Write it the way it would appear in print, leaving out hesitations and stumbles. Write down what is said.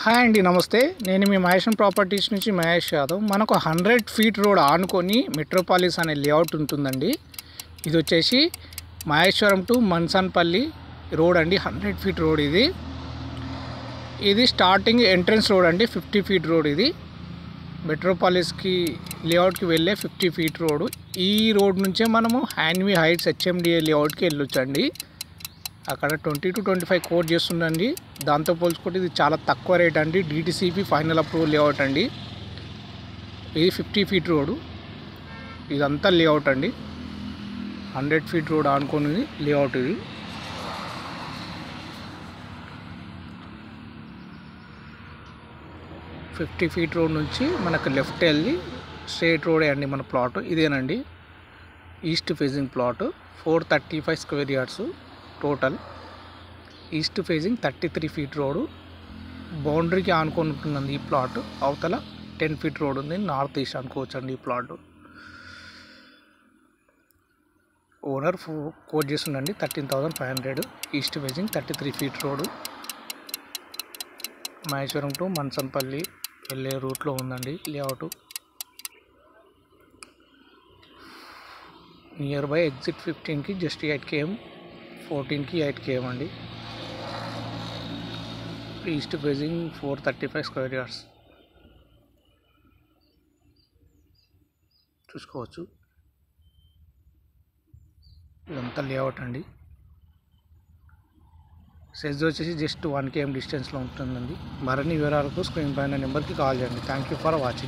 Hi అండి, నమస్తే. నేను మీ మహేష్ ప్రాపర్టీస్ నుంచి మహేష్ యాదవ్. మనకు 100 ఫీట్ రోడ్ ఆనుకొని మెట్రోపాలిస్ అనే లేఅవుట్ ఉంటుందండి. ఇది వచ్చేసి మహేశ్వరం టు మన్సన్పల్లి రోడ్ అండి. 100 ఫీట్ రోడ్ ఇది స్టార్టింగ్ ఎంట్రన్స్ రోడ్ అండి. 50 ఫీట్ రోడ్ ఇది మెట్రోపాలిస్కి లేఅవుట్కి వెళ్ళే 50 ఫీట్ రోడ్. ఈ రోడ్ నుంచే మనము హ్యాన్వీ హైట్స్ హెచ్ఎండిఏ లేఅవుట్కి వెళ్ళొచ్చండి. అక్కడ 20 to 25 కోట్ చేస్తుందండి. దాంతో పోల్చుకుంటే ఇది చాలా తక్కువ రేట్ అండి. డిటిసిపి ఫైనల్ అప్రూవల్ లేఅవుట్ అండి. ఇది 50 ఫీట్ రోడ్. ఇదంతా లేఅవుట్ అండి. 100 ఫీట్ రోడ్ ఆనుకుని లేఅవుట్ ఇది. ఫిఫ్టీ ఫీట్ రోడ్ నుంచి మనకు లెఫ్ట్ వెళ్ళి స్ట్రైట్ రోడే అండి మన ప్లాట్. ఇదేనండి east facing plot. 435 square yards total. East facing 33 feet road. బౌండరీకి ఆనుకొని ఉంటుందండి ఈ ప్లాట్. అవతల 10 ఫీట్ రోడ్ ఉంది. నార్త్ ఈస్ట్ అనుకోవచ్చండి ఈ ప్లాట్. ఓనర్ కోట్ చేస్తుందండి 13,500. East facing 33 feet road. Maheshwaram to Mansanpally వెళ్ళే రూట్లో ఉందండి లేఅవుట్. నియర్ బై ఎగ్జిట్ 15కి జస్ట్ 8 km, 14కి 8 km అండి. ఈస్ట్ ఫేజింగ్ 435 స్క్వేర్ యార్డ్స్ చూసుకోవచ్చు. ఇదంతా లేఅవుట్ అండి. సైజ్ వచ్చేసి జస్ట్ 1 km డిస్టెన్స్లో ఉంటుందండి. మరిన్ని వివరాలకు స్క్రీన్ పైన నెంబర్కి కాల్ చేయండి. Thank you for watching.